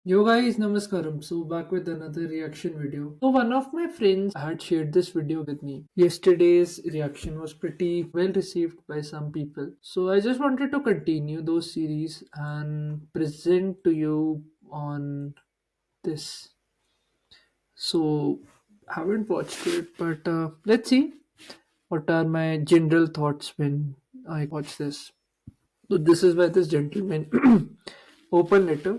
Yo guys, namaskaram. So back with another reaction video. So one of my friends had shared this video with me. Yesterday's reaction was pretty well received by some people. So I just wanted to continue those series and present to you on this. So haven't watched it, but let's see what are my general thoughts when I watch this. So this is by this gentleman. Open letter.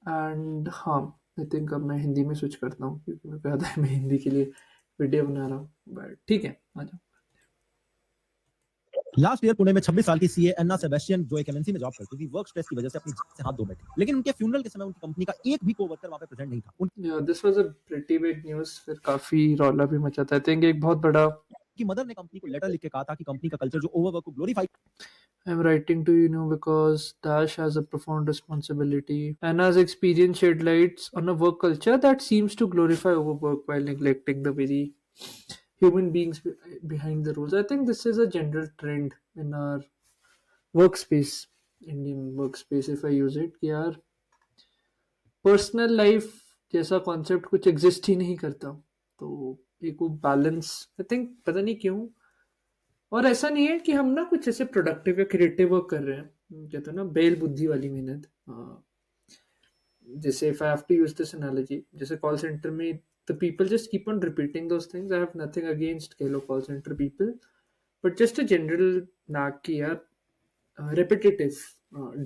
And हाँ, I think अब मैं हिंदी में switch करता हूँ क्योंकि मेरे को याद है मैं हिंदी के लिए वीडियो बना रहा हूँ, बट ठीक है, आ जाओ। लास्ट ईयर पुणे में 26 साल की सीए एन्ना सेबेस्टियन जो एक एमएनसी में जॉब करती थी, वर्क स्ट्रेस की वजह से अपनी जान से हाथ धो बैठी। लेकिन उनके फ्यूनरल के समय उनकी कंपनी का एक भी कोवर्कर वहां पे प्रेजेंट नहीं था। This was a pretty big news, फिर काफी रौला भी मचा था। आई थिंक एक बहुत बड़ा उनकी मदर ने कंपनी को लेटर लिख के कहा था कि कंपनी का कल्चर जो ओवरवर्क को glorify I'm writing to you now because Dash has a profound responsibility. Anna's experience shed lights on a work culture that seems to glorify overwork while neglecting the very human beings behind the rules. I think this is a general trend in our workspace, Indian workspace, if I use it, कि यार personal life जैसा concept कुछ exist ही नहीं करता। तो एक वो balance, I think, पता नहीं क्यों। और ऐसा नहीं है कि हम ना कुछ ऐसे प्रोडक्टिव या क्रिएटिव वर्क कर रहे हैं, कहते हैं ना बेल बुद्धि वाली मेहनत। जैसे if I have to use this analogy, जैसे कॉल सेंटर में the people just keep on repeating those things. I have nothing against कह लो call centre people, but just a general नाक की यार repetitive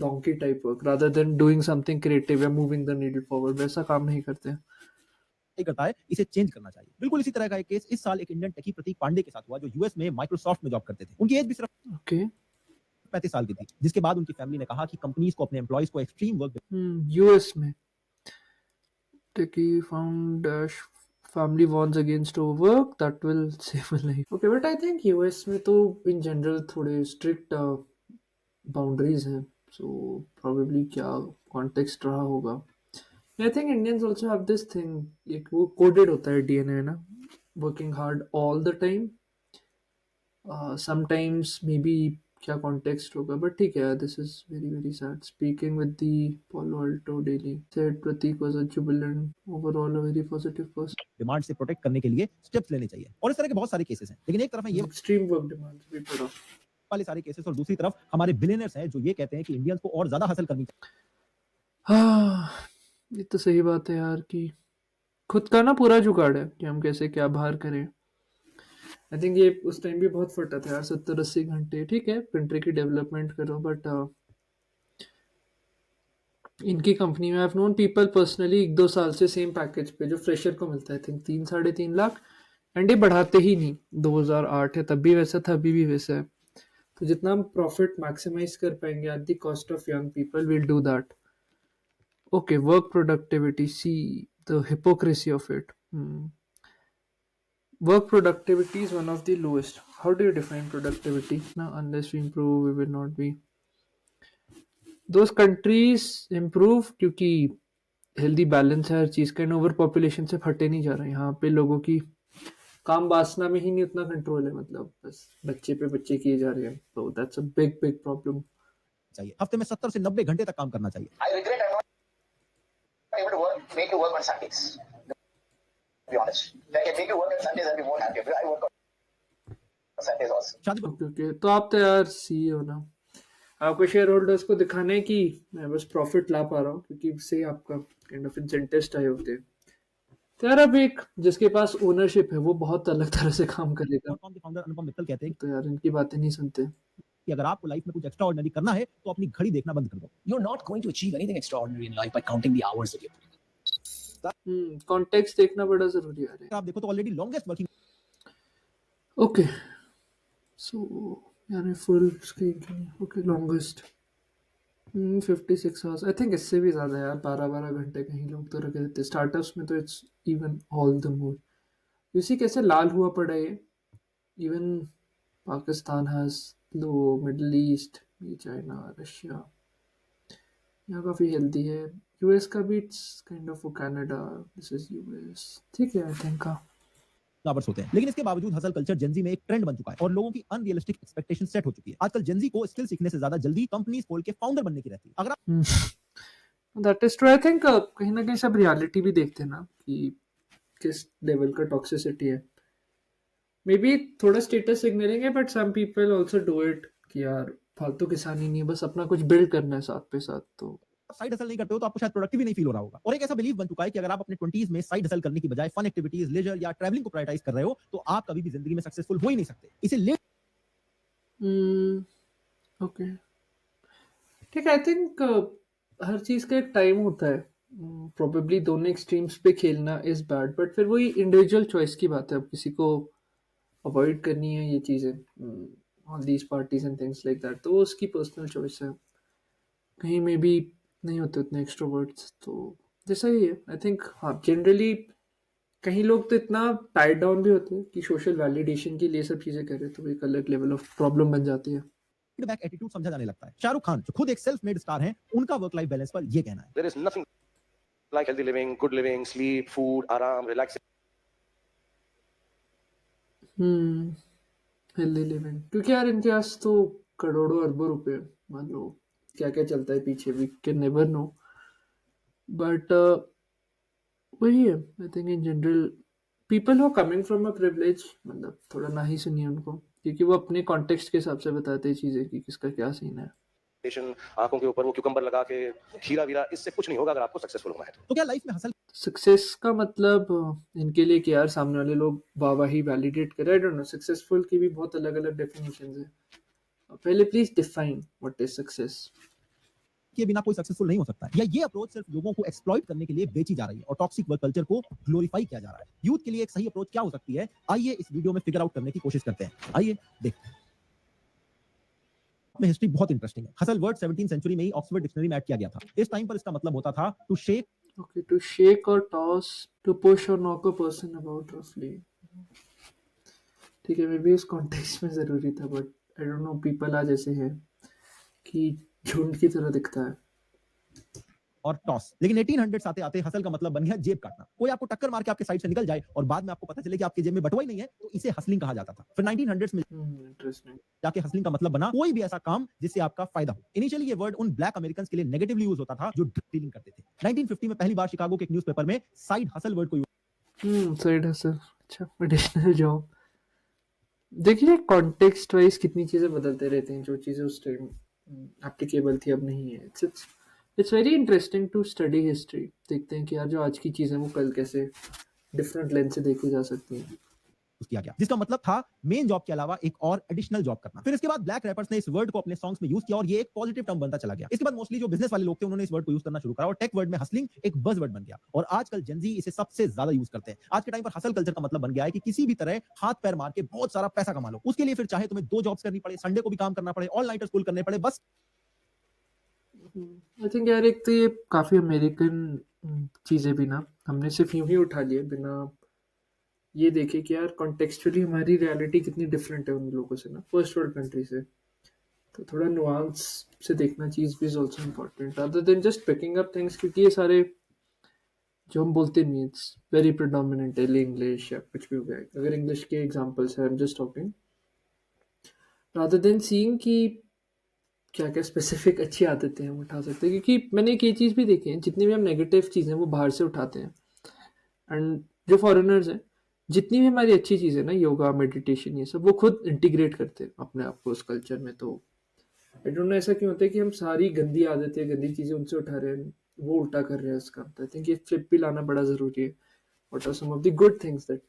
donkey type work rather than doing something creative या moving the needle forward, वैसा काम नहीं करते हैं। करता है, इसे चेंज करना चाहिए। बिल्कुल इसी तरह का एक केस इस साल एक इंडियन टेकी प्रतीक पांडे के साथ हुआ जो यूएस में माइक्रोसॉफ्ट में जॉब करते थे। उनकी एज भी सिर्फ ओके 35 साल की थी, जिसके बाद उनकी फैमिली ने कहा कि कंपनीज को अपने एम्प्लॉइज को एक्सट्रीम वर्क यूएस में techie found dash family warns against overwork that will save a life. Okay, but I think US में तो in general थोड़े strict बाउंड्रीज हैं, सो प्रोबेबली क्या कॉन्टेक्स्ट रहा होगा। I think Indians also have this thing, एक वो coded होता है डीएनए ना, working hard all the time. Sometimes may be क्या कॉन्टेक्स्ट होगा, बट ठीक है, this is very very sad. Speaking with the Palo Alto Daily said Pratik was a jubilant, overall a very positive person. Demand से protect करने के लिए steps लेने चाहिए और इस तरह के बहुत सारे केसेस हैं। लेकिन एक तरफ है ये एक्सट्रीम वर्क डिमांड्स भी पड़ा वाले सारे केसेस और दूसरी तरफ हमारे बिलियनर्स हैं जो ये कहते हैं कि इंडियंस को और ज्यादा हासिल करनी चाहिए। हाँ, ये तो सही बात है यार कि खुद का ना पूरा जुगाड़ है कि हम कैसे क्या बाहर करें। आई थिंक ये उस टाइम भी बहुत फटा था यार, 70-80 घंटे। ठीक है, कंट्री की डेवलपमेंट करो, बट इनकी कंपनी में I have known people personally 1-2 साल से सेम पैकेज पे जो फ्रेशर को मिलता है, आई थिंक 3-3.5 लाख, एंड ये बढ़ाते ही नहीं। 2008 है तब भी वैसा था, अभी भी वैसा है। तो जितना हम प्रॉफिट मैक्सिमाइज कर पाएंगे at the cost of young people, will do that. Okay, work productivity, see the hypocrisy of it. Work productivity is one of the lowest. How do you define productivity? Now, unless we improve, we will not be. Those countries improve क्योंकि healthy balance है हर चीज़ का, over population से फटे नहीं जा रहे हैं। यहाँ पे लोगों की काम वासना में ही नहीं उतना कंट्रोल है, मतलब बस बच्चे पे बच्चे किए जा रहे हैं। तो that's a big big problem. चाहिए हफ्ते में 70 से 90 घंटे तक काम करना चाहिए। I regret I'm not able to make you work on Sundays. To be honest, if I can make you work on Sundays, I'll be more happy. I work on Sundays also. शादी okay okay, तो आप तो यार CEO ना, आपको share holders को दिखाना है कि मैं बस प्रॉफिट ला पा रहा हूँ, क्योंकि इससे आपका काइंड ऑफ इंसेंटिव्स आए होते हैं। तो यार अब एक जिसके पास ओनरशिप है वो बहुत अलग तरह से काम करेगा। .com के फाउंडर अनुपम मित्तल कहते हैं तो यार इनकी बातें नहीं सुनते। कि अगर आपको लाइफ में कुछ एक्स्ट्रा ऑर्डिनरी करना है तो अपनी घड़ी देखना बंद कर दो। You're not going to achieve anything extraordinary in life by counting the hours that you're putting. Context देखना बड़ा जरूरी है। अगर आप देखो तो ऑलरेडी लॉन्गेस्ट वर्किंग ओके, सो यार फुल स्क्रीन के लिए okay, longest 56 hours, I think इससे भी ज़्यादा यार, 12-12 घंटे कहीं लोग तो रखे रहते। स्टार्टअप्स में तो it's even all the more. इसी कैसे लाल हुआ पड़ा है। Even Pakistan has low, middle east, ये चाइना, रशिया यहाँ काफ़ी हेल्दी है। यूएस का भी इट्स काइंड ऑफ वो कनाडा, दिस इज यूएस, ठीक है आई थिंक का। आवर्स होते हैं। लेकिन इसके बावजूद हसल कल्चर जेनजी में एक ट्रेंड बन चुका है और लोगों की अनरियलिस्टिक एक्सपेक्टेशन सेट हो चुकी है। आजकल जेनजी को स्किल सीखने से ज्यादा जल्दी कंपनीज खोल के फाउंडर बनने की रहती है। अगर आप that is true. I think कहीं ना कहीं सब रियलिटी भी देखते हैं ना कि किस लेवल का टॉक्सिसिटी है। मे बी थोड़ा स्टेटस सिग्नलिंग है, but some people also do it कि यार फालतू किसानी नहीं है, बस अपना कुछ बिल्ड करना है साथ पे साथ। तो आप साइड हसल नहीं करते हो तो आपको शायद प्रोडक्टिव ही नहीं फील हो रहा होगा। और एक ऐसा बिलीफ बन चुका है कि अगर आप अपने 20s में साइड हसल करने की बजाय फन एक्टिविटीज, लेजर या ट्रैवलिंग को प्रायोरिटाइज कर रहे हो तो आप कभी भी जिंदगी में सक्सेसफुल हो ही नहीं सकते। इसे लेट ओके, ठीक है। आई थिंक हर चीज़ का एक टाइम होता है। प्रोबेबली दोनों एक्सट्रीम्स पे खेलना इज बैड, बट फिर वही इंडिविजुअल चॉइस की बात है। अब किसी को अवॉइड करनी है ये चीज़ें, all these parties and things like that, तो वो उसकी पर्सनल चॉइस है। कहीं में भी नहीं होते उतने एक्सट्रोवर्ट्स, तो जैसा ही है। आई थिंक हाँ, जनरली कहीं लोग तो इतना टाइड डाउन भी होते हैं कि सोशल वैलिडेशन के लिए सब चीज़ें करें, तो एक अलग लेवल ऑफ प्रॉब्लम बन जाती है। बैक एटीट्यूड समझा जाने लगता है। शाहरुख खान जो खुद एक सेल्फ मेड स्टार हैं, उनका वर्क लाइफ बैलेंस पर ये कहना है। There is nothing like healthy living, good living, sleep, food, आराम, relaxing. हेल्दी लिविंग, क्योंकि यार इनके पास तो करोड़ों अरबों रुपए हैं। मान लो क्या क्या चलता है पीछे, we can never know. But वही है, I think in general people who coming from a privilege, मतलब थोड़ा ना ही सुनिए उनको, क्योंकि वो अपने कॉन्टेक्स्ट के हिसाब से बताते हैं चीज़ें कि किसका क्या सीन है। आंखों के ऊपर वो क्यूकम्बर लगा के खीरा वीरा, इससे कुछ नहीं होगा अगर आपको सक्सेसफुल होना है तो क्या लाइफ में हसल सक्सेस का मतलब इनके लिए कि यार सामने वाले लोग वाहवाही वैलिडेट करें, आई डोंट नो। सक्सेसफुल की भी बहुत अलग अलग डेफिनेशंस है। पहले please define what is success. के बिना कोई सक्सेसफुल नहीं हो सकता है, या ये अप्रोच सिर्फ लोगों को एक्सप्लॉइट करने के लिए बेची जा रही है और टॉक्सिक वर्क कल्चर को ग्लोरीफाई किया जा रहा है। यूथ के लिए एक सही अप्रोच क्या हो सकती है, आइए इस वीडियो में फिगर आउट करने की कोशिश करते हैं। आइए देखते हैं। में हिस्ट्री बहुत इंटरेस्टिंग है। हसल वर्ड 17वीं सेंचुरी में ही ऑक्सफोर्ड डिक्शनरी में ऐड किया गया था। इस टाइम पर इसका मतलब होता था to shake, okay, to shake और टॉस, टू पुश और नॉक अ पर्सन अबाउट रफली। ठीक है, मे बी उस कॉन्टेक्स्ट में जरूरी था, but I don't know, people आज ऐसे हैं कि झुंड की तरह दिखता है। और टॉस। लेकिन 1800 आते आते हसल का मतलब बन गया जेब काटना। कोई आपको टक्कर मार के आपके साइड से निकल जाए और बाद में आपको पता चले कि आपके जेब में बटुआ ही नहीं है, तो इसे हसलिंग कहा जाता था। फिर 1900s में इंटरेस्टिंग। जाके हसलिंग का मतलब बना कोई भी ऐसा काम जिससे आपका फायदा हो। इनिशियली ये वर्ड उन ब्लैक अमेरिकन के लिए नेगेटिवली यूज होता था जो ड्रग डीलिंग करते थे। 1950 में पहली बार शिकागो के एक न्यूज़पेपर में साइड हसल वर्ड को साइड हसल, अच्छा, एडिशनल जॉब। देखिए कॉन्टेक्स्ट वाइज कितनी चीज़ें बदलते रहते हैं। जो चीज़ें उस टाइम एप्लीकेबल थी अब नहीं है। It's very interesting to study history. देखते हैं कि यार जो आज की चीज़ें वो कल कैसे डिफरेंट लेंस से देखी जा सकती हैं। किया गया, जिसका मतलब था मेन जॉब के अलावा एक और एडिशनल जॉब करना। फिर इसके बाद ब्लैक रैपर्स ने इस वर्ड को अपने सॉन्ग्स में यूज किया और ये एक पॉजिटिव टर्म बनता चला गया। इसके बाद मोस्टली जो बिजनेस वाले लोग थे उन्होंने इस वर्ड को यूज करना शुरू करा और टेक वर्ड में हसलिंग एक बज़ वर्ड बन गया और आजकल जेनजी इसे सबसे ज्यादा यूज करते हैं। आज के टाइम पर हसल कल्चर का मतलब बन गया है कि किसी भी तरह हाथ पैर मार के बहुत सारा पैसा कमा लो। उसके लिए फिर चाहे तुम्हें 2 जॉब्स करनी पड़े, संडे को भी काम करना पड़े, ऑल नाइटर्स पुल करने पड़े, बस आई थिंक यार एक तो ये काफ़ी अमेरिकन चीज़ें भी ना हमने सिर्फ यूं ही उठा लिए, बिना ये देखे कि यार कॉन्टेक्चुअली हमारी रियलिटी कितनी डिफरेंट है उन लोगों से ना, फर्स्ट वर्ल्ड कंट्री से। तो थोड़ा नुआंस से देखना चीज़ भी is also important other than just picking up things, क्योंकि ये सारे जो हम बोलते नहीं, इट्स वेरी प्रिडोमिनेंटली इंग्लिश या कुछ भी हो गया। अगर इंग्लिश के एग्जांपल्स है, I am just talking rather than seeing कि क्या क्या स्पेसिफिक अच्छी आदतें हम उठा सकते हैं। क्योंकि मैंने एक ये चीज़ भी देखी है, जितनी भी हम नेगेटिव चीज़ें वो बाहर से उठाते हैं, एंड जो फॉरेनर्स हैं जितनी भी हमारी अच्छी चीज़ें ना, योगा मेडिटेशन ये सब, वो खुद इंटीग्रेट करते हैं अपने आप को उस कल्चर में। तो आई डोंट नो ऐसा क्यों होता है कि हम सारी गंदी आदतें गंदी चीज़ें उनसे उठा रहे हैं, वो उल्टा कर रहे हैं इसका। तो आई थिंक ये फ्लिप भी लाना बड़ा ज़रूरी है। What are some of the good things that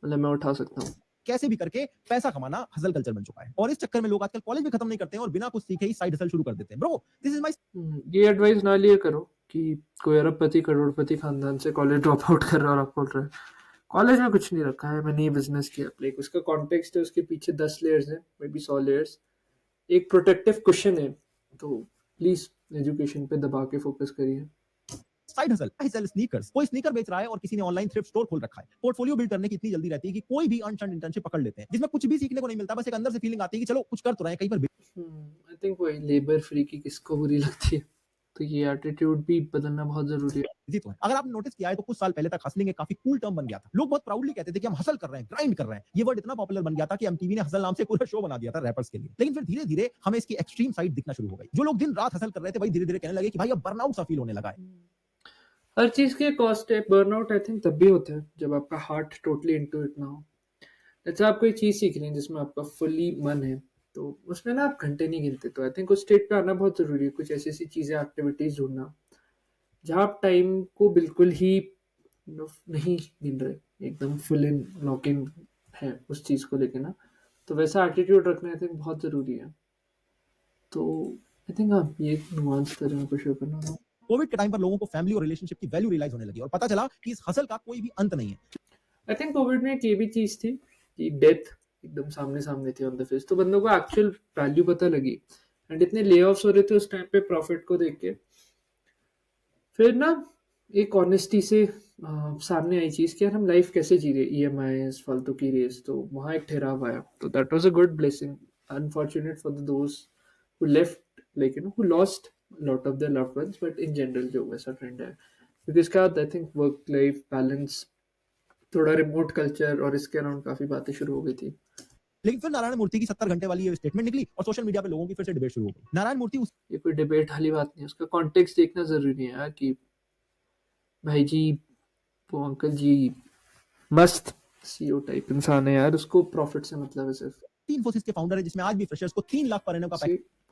मतलब मैं उठा सकता हूँ। कैसे भी करके पैसा कमाना हसल कल्चर बन चुका है और इस चक्कर में लोग आजकल कॉलेज भी खत्म नहीं करते हैं और बिना कुछ सीखे ही साइड हसल शुरू कर देते हैं। ब्रो, दिस इज माय ये एडवाइस ना लिए करो कि कोई अरबपति करोड़पति खानदान से कॉलेज ड्रॉप आउट कर रहा है और आप बोल रहे हैं कॉलेज में कुछ नहीं रखा है, मैंने ये बिजनेस किया। लाइक उसका कॉन्टेक्स्ट है, उसके पीछे 10 लेयर्स हैं, मे बी 100 लेयर्स, एक प्रोटेक्टिव कुशन है। तो प्लीज एजुकेशन पे दबा के फोकस करिए। Side hustle. I sell sneakers. कोई स्नीकर बेच रहा है और किसी ने ऑनलाइन थ्रिफ्ट स्टोर खोल रखा है। पोर्टफोलियो बिल्ड करने की इतनी जल्दी रहती है कि कोई भी अनशन इंटर्नशिप पकड़ लेते हैं जिसमें कुछ भी सीखने को नहीं मिलता, बस एक अंदर से फीलिंग आती है कि चलो कुछ कर तो रहे हैं, कहीं पर आई थिंक वही लेबर फ्री की किसको बुरी लगती है। तो ये एटीट्यूड भी बदलना बहुत ज़रूरी है। जी तो है। अगर आपने नोटिस किया है तो कुछ साल पहले तक हसलिंग एक काफी कूल टर्म बन गया था। लोग बहुत प्राउडली कहते थे कि हम हसल कर रहे हैं, ग्राइंड कर रहे हैं। ये वर्ड इतना पॉपुलर बन गया था कि एमटीवी ने हसल नाम से पूरा शो बना दिया था रैपर्स के लिए। लेकिन फिर धीरे-धीरे हमें इसकी एक्सट्रीम साइड दिखना शुरू हो गई। जो लोग दिन रात हसल कर रहे थे वही धीरे-धीरे कहने लगे कि भाई अब बर्नआउट सा फील होने लगा है। हर चीज़ के कॉस्ट है, बर्नआउट आई थिंक तब भी होता है जब आपका हार्ट टोटली इनटू इट ना हो। जैसे आप कोई चीज़ सीख रहे हैं जिसमें आपका फुल्ली मन है, तो उसमें ना आप घंटे नहीं गिनते। तो आई थिंक उस स्टेट पे आना बहुत ज़रूरी है। कुछ ऐसी-ऐसी चीज़ें, एक्टिविटीज़ ढूँढना, जहाँ आप टाइम को बिल्कुल ही नहीं गिन रहे, एकदम फुल इन लॉक इन है उस चीज़ को लेके ना। तो वैसा एटीट्यूड रखना आई थिंक बहुत ज़रूरी है। तो आई थिंक हाँ, ये एक नुआंस तरह मेरे को शो करना था। कोविड के टाइम पर लोगों को फैमिली और रिलेशनशिप की वैल्यू रियलाइज होने लगी और पता चला कि इस हसल का कोई भी अंत नहीं है। आई थिंक कोविड में एक ये भी चीज़ थी कि डेथ एकदम सामने-सामने थी ऑन द फेस, तो बंदों को एक्चुअल वैल्यू पता लगी। एंड इतने ले-ऑफ्स हो रहे थे उस टाइम पे प्रॉफिट को देख के। फिर ना एक ऑनेस्टी से सामने आई चीज़ कि यार हम लाइफ कैसे जी रहे, ईएमआईज़, फालतू की रेस, तो वहाँ एक ठहराव आया। तो that was a good blessing, unfortunate for those who left, like who lost lot of their loved ones, but in general जो वैसा ट्रेंड है। क्योंकि इसके बाद I think work life balance, थोड़ा रिमोट कल्चर और इसके अराउंड काफ़ी बातें शुरू हो गई थी। लेकिन फिर नारायण मूर्ति की 70 घंटे वाली ये स्टेटमेंट निकली और सोशल मीडिया पे लोगों की फिर से डिबेट शुरू हो गई। नारायण मूर्ति ये कोई डिबेट वाली बात नहीं है, उसका कॉन्टेक्स्ट देखना ज़रूरी है यार कि भाई जी, वो अंकल जी मस्त सीईओ टाइप इंसान है यार, उसको प्रॉफिट से मतलब है सिर्फ। इन्फोसिस के फाउंडर है जिसमें आज भी फ्रेशर्स को 3 लाख पर एनम का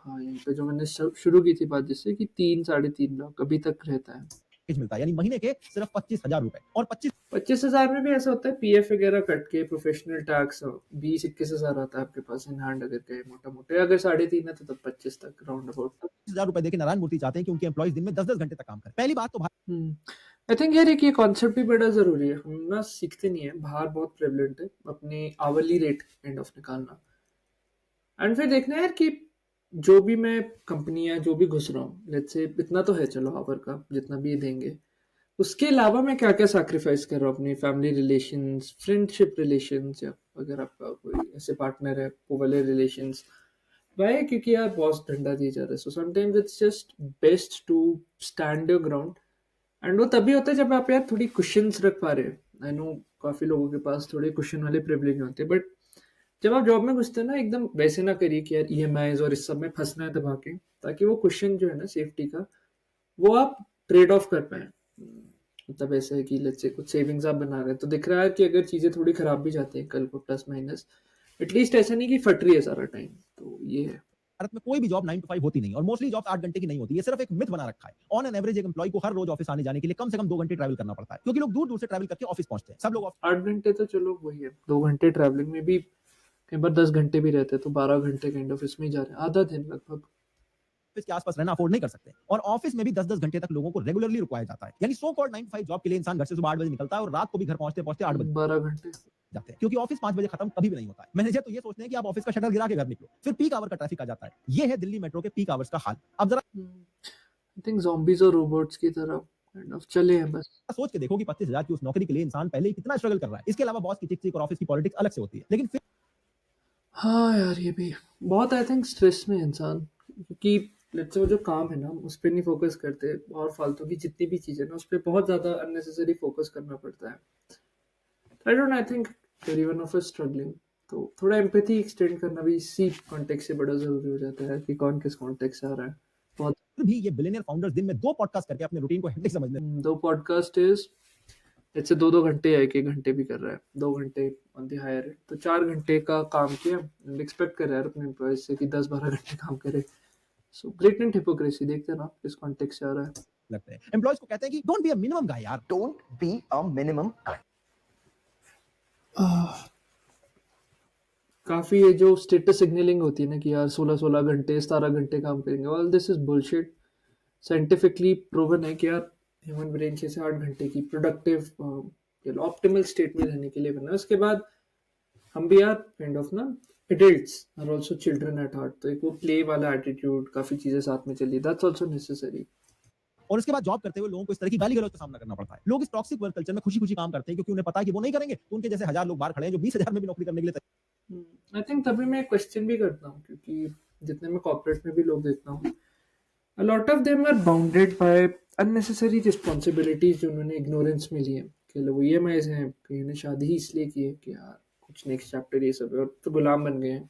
हाँ, यहीं पे जो मैंने शुरू की थी बात जिससे कि 3 साढ़े 3 लाख अभी तक रहता है। पैकेज मिलता है, यानी महीने के सिर्फ 25,000 रुपए और 25,000 में भी ऐसा होता है, पीएफ वगैरह कट के प्रोफेशनल टैक्स 20-21,000 आता है आपके पास इन हैंड अगर कहे मोटा मोटे। अगर 3.5 है तो तब 25 तक राउंड अबाउट। 25,000 रुपए देके नारायण मूर्ति चाहते हैं कि उनके एम्प्लॉइज दिन में 10-10 घंटे तक काम करें। पहली बात तो आई थिंक यार एक ये कॉन्सेप्ट भी बड़ा ज़रूरी है, हम ना सीखते नहीं है, बाहर बहुत प्रेवलेंट है अपने आवरली रेट काइंड ऑफ निकालना। एंड फिर देखना है यार कि जो भी मैं कंपनी या जो भी घुस रहा हूँ, लेट्स से इतना तो है चलो आवर का जितना भी ये देंगे, उसके अलावा मैं क्या क्या सैक्रिफाइस कर रहा हूँ अपनी फैमिली रिलेशंस, फ्रेंडशिप रिलेशंस, या अगर आपका कोई ऐसे पार्टनर है वो वाले रिलेशंस। वाई? क्योंकि यार बॉस डंडा दिया जा रहा है, so sometimes it's just best to stand your ground. And वो तभी होता है जब आप यार थोड़ी कुशन्स रख पा रहे हैं। आई नो काफ़ी लोगों के पास थोड़े कुशन वाले प्रिविलेज होते हैं, बट जब आप जॉब में घुसते हैं ना, एकदम वैसे ना करिए कि यार ईएमआईज और इस सब में फंसना है दबा के, ताकि वो कुशन जो है ना सेफ्टी का, वो आप ट्रेड ऑफ कर पाए। मतलब ऐसा है कि लेट्स से कुछ सेविंग्स आप बना रहे हैं, तो दिख रहा है कि अगर चीज़ें थोड़ी खराब भी जाती हैं कल को प्लस माइनस, एटलीस्ट ऐसा नहीं कि फट रही है सारा टाइम। तो ये है। भारत में कोई भी जॉब 9 to 5 होती नहीं और मोस्टली जॉब 8 घंटे की नहीं होती। ये सिर्फ एक मिथ बना रखा है। ऑन एन एवरेज एक एम्प्लॉय को हर रोज ऑफिस आने जाने के लिए कम से कम 2 घंटे ट्रैवल करना पड़ता है, क्योंकि लोग दूर-दूर से ट्रैवल करके ऑफिस पहुंचते हैं। सब लोग 8 घंटे तो चलो वही है, 2 घंटे ट्रैवलिंग में भी कई बार 10 घंटे भी रहते हैं, तो 12 घंटे काइंड ऑफ इसमें ही जा रहे हैं, आधा दिन लगभग। ऑफिस के आसपास रहना अफोर्ड नहीं कर सकते और ऑफिस में भी 10-10 घंटे तक लोगों को रेगुलरली रुकवाया जाता है। यानी सो कॉल्ड 9 to 5 जॉब के लिए इंसान घर से सुबह 8 बजे निकलता है और रात को भी घर पहुंचते-पहुंचते 8 बजे 12 घंटे। जाते हैं, क्योंकि ऑफिस 5 बजे खत्म कभी भी नहीं होता है। मैनेजर तो ये सोचते हैं कि आप ऑफिस का शटर गिरा के घर निकलो, फिर पीक आवर का ट्रैफिक आ जाता है। ये है दिल्ली मेट्रो के पीक आवर्स का हाल। अब जरा आई थिंक ज़ॉम्बीज़ और रोबोट्स की तरह काइंड ऑफ चले हैं बस। सोच के देखो कि 25,000 की उस नौकरी के लिए इंसान पहले ही कितना स्ट्रगल कर रहा है। इसके अलावा बॉस की चिक-चिक और ऑफिस की पॉलिटिक्स अलग से होती है। लेकिन फिर हाँ यार, ये भी बहुत आई थिंक स्ट्रेस में है इंसान, क्योंकि लेट्स से वो जो काम है ना उस पे नहीं फोकस करते, और फालतू की जितनी भी चीज़ें ना उस पे बहुत ज़्यादा अननेसेसरी फोकस करना पड़ता है। I don't, I think everyone of us struggling, तो थोड़ा एम्पैथी एक्सटेंड करना भी इसी कॉन्टेक्स्ट से बड़ा ज़रूरी हो जाता है कि कौन किस कॉन्टेक्स्ट से आ रहा है। बहुत भी ये बिलियनियर फाउंडर्स दिन में 2 पॉडकास्ट करके अपने रूटीन को हेक्टिक समझने 2 पॉडकास्ट इज़ लेट्स से 2-2 घंटे या 1-1 घंटे भी कर रहा है, 2 घंटे ऑन द हायर है, तो 4 घंटे का काम किया एंड एक्सपेक्ट कर रहा है अपने एम्प्लॉइज से कि 10-12 घंटे काम करे। सो ब्लेटेंट हिपोक्रेसी, देखते ना किस कॉन्टेक्स्ट से आ रहा है। लगता है। एम्प्लॉइज को कहते हैं कि डोंट बी अ मिनिमम गाय यार। Don't be a minimum guy. काफ़ी ये जो स्टेटस सिग्नलिंग होती है ना कि यार 16-16 घंटे 17 घंटे काम करेंगे, all this is bullshit. Scientifically proven है कि यार ह्यूमन ब्रेन 6 से 8 घंटे की प्रोडक्टिव ऑप्टिमल स्टेट में रहने के लिए बना है। उसके बाद हम भी यार काइंड ऑफ ना adults are also children at heart, तो एक वो प्ले वाला एटीट्यूड, काफ़ी चीज़ें साथ में चली, दैट्स आल्सो नेसेसरी। और उसके बाद जॉब करते हुए लोगों को इस तरह की गाली गलौज का सामना करना पड़ता है। लोग इस टॉक्सिक वर्क कल्चर में खुशी-खुशी काम करते हैं क्योंकि उन्हें पता है कि वो नहीं करेंगे तो उनके जैसे हजार लोग बाहर खड़े हैं जो 20,000 में भी नौकरी करने के लिए आई थिंक तभी मैं क्वेश्चन भी करता हूँ, क्योंकि जितने मैं कॉर्पोरेट में भी लोग देखता हूँ, A lot of them are bounded by unnecessary responsibilities जो उन्होंने ignorance में ली है कि लोग EMIs हैं, कहीं ने शादी ही इसलिए की है कि यार कुछ नेक्स्ट चैप्टर ये सब है और तो गुलाम बन गए हैं,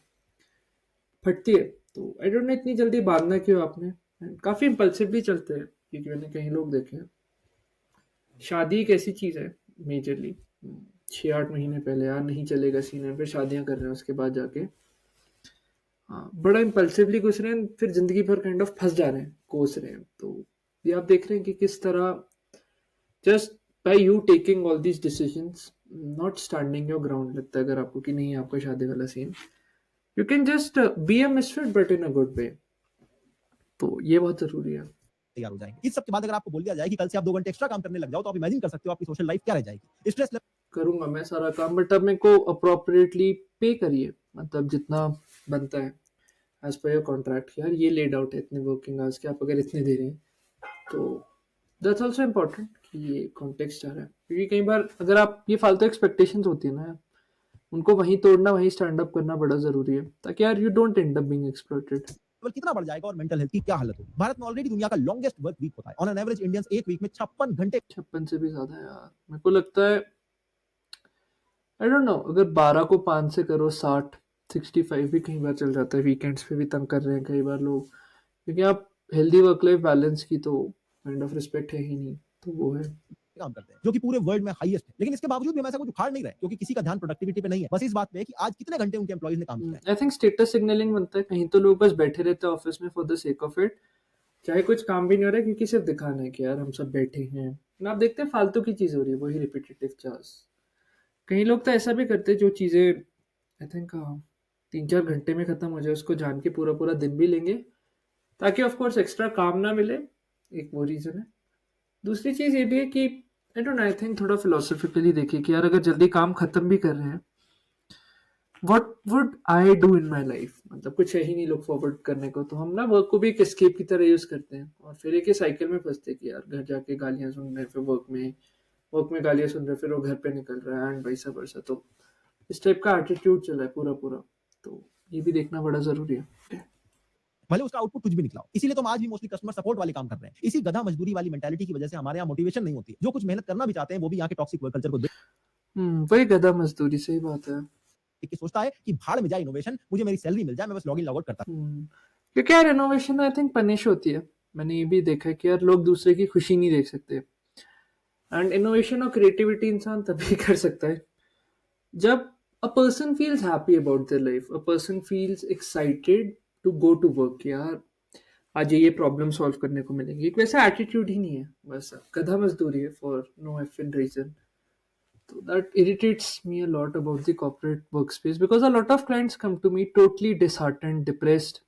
फटती है। तो आई डोंट नो इतनी जल्दी बांधना क्यों आपने। And काफ़ी इम्पल्सिवली चलते हैं क्योंकि मैंने कहीं लोग देखे हैं। शादी एक ऐसी चीज़ है मेजरली 6-8 महीने पहले यार नहीं चलेगा सीन है, फिर शादियां कर रहे हैं उसके बाद जाके हाँ, बड़ा इम्पल्सिवली घुस रहे हैं, फिर ज़िंदगी भर काइंड ऑफ फँस जा रहे हैं, कोस रहे हैं। तो ये आप देख रहे हैं कि किस तरह just by you taking all these decisions, not standing your ground लगता है अगर आपको कि नहीं आपका शादी वाला scene, you can just be a misfit but in a good way. तो ये बहुत ज़रूरी है। तैयार हो जाएंगे। इस सब के बाद अगर आपको बोल दिया जाए कि कल से आप 2 घंटे एक्स्ट्रा काम करने लग जाओ, तो आप इमेजिन कर सकते हो आपकी सोशल लाइफ क्या रह जाएगी। स्ट्रेस करूँगा मैं सारा काम बट अब मेरे को अप्रोप्रिएटली पे करिए, मतलब जितना बनता है एज़ पर योर कॉन्ट्रैक्ट। यार ये लेड आउट है इतने वर्किंग आवर्स के, आप अगर इतने दे रहे हैं तो दैट्स ऑल्सो इम्पोर्टेंट कि ये कॉन्टेक्स्ट आ रहा है। क्योंकि कई बार अगर आप ये फालतू एक्सपेक्टेशंस होती है ना, उनको वहीं तोड़ना वहीं स्टैंड अप करना बड़ा ज़रूरी है ताकि यार you don't and up being exploited. Level कितना बढ़ जाएगा और मेंटल हेल्थ की क्या हालत होगी। भारत में ऑलरेडी दुनिया का लॉन्गेस्ट वर्क वीक होता है। ऑन एन एवरेज इंडियंस एक वीक में 56 घंटे 56 से भी ज़्यादा है यार। मेरे को लगता है आई डोंट नो, अगर 12 को 5 से करो 60 65 भी कई बार चल जाता है। वीकेंड्स पे भी तंग कर रहे हैं कई बार लोग, क्योंकि आप हेल्दी वर्क लाइफ बैलेंस की तो काइंड ऑफ रिस्पेक्ट है ही नहीं, तो वो है। काम करते हैं, जो कि पूरे वर्ल्ड में हाईएस्ट है। लेकिन इसके बावजूद भी हम ऐसा कुछ उखाड़ नहीं रहे, क्योंकि किसी का ध्यान प्रोडक्टिविटी पे नहीं है। बस इस बात पे है कि आज कितने घंटे उनके एम्प्लॉइज ने काम किया है। आई थिंक स्टेटस सिग्नलिंग बनता है कहीं, तो लोग बस बैठे रहते हैं ऑफिस में for the sake of it, चाहे कुछ काम भी नहीं हो रहा है क्योंकि सिर्फ दिखाना है कि यार हम सब बैठे हैं ना। आप देखते हैं फालतू की चीज़ हो रही है, वही रिपीटेटिव चार्ज। कई लोग तो ऐसा भी करते हैं जो चीज़ें आई थिंक 3-4 घंटे में ख़त्म हो जाए उसको जान के पूरा पूरा दिन भी लेंगे ताकि ऑफ कोर्स एक्स्ट्रा काम ना मिले, एक वो रीज़न है। दूसरी चीज़ ये भी है कि I don't know, I think थोड़ा फिलोसफिकली देखिए कि यार अगर जल्दी काम ख़त्म भी कर रहे हैं, what would I do in my life, मतलब कुछ है ही नहीं लुक फॉरवर्ड करने को, तो हम ना वर्क को भी एक एस्केप की तरह यूज़ करते हैं और फिर एक ही साइकिल में फंसते हैं कि यार घर जाके गालियाँ सुन रहे हैं, फिर वर्क में गालियाँ सुन रहे हैं, फिर वो घर पे निकल रहा है एंड वाइस वर्सा। तो इस टाइप का एटीट्यूड चला है पूरा पूरा, तो ये भी देखना बड़ा ज़रूरी है। भले उसका आउटपुट कुछ भी निकला हो। इसीलिए तो हम आज भी मोस्टली कस्टमर सपोर्ट वाले काम कर रहे हैं। इसी गधा मजदूरी वाली मेंटालिटी की वजह से हमारे यहाँ मोटिवेशन नहीं होती है। जो कुछ मेहनत करना भी चाहते हैं वो भी यहाँ के टॉक्सिक वर्क कल्चर को देख वही गधा मजदूरी, सही बात है। के सोचता है कि भाड़ में जाए इनोवेशन, मुझे मेरी सैलरी मिल जाए, मैं बस लॉग इन लॉग आउट करता क्योंकि यार इनोवेशन आई थिंक पनिश होती है। मैंने ये भी देखा है कि यार लोग दूसरे की खुशी नहीं देख सकते, एंड इनोवेशन और क्रिएटिविटी इंसान तभी कर सकता है जब a person feels happy about their life, a person feels excited to go to work. यार आज ये प्रॉब्लम सॉल्व करने को मिलेंगी, एक वैसा एटीट्यूड ही नहीं है, बस गधा मजदूरी है for no effing reason. So that irritates me a lot about the corporate workspace because a lot of clients come to me totally disheartened, depressed.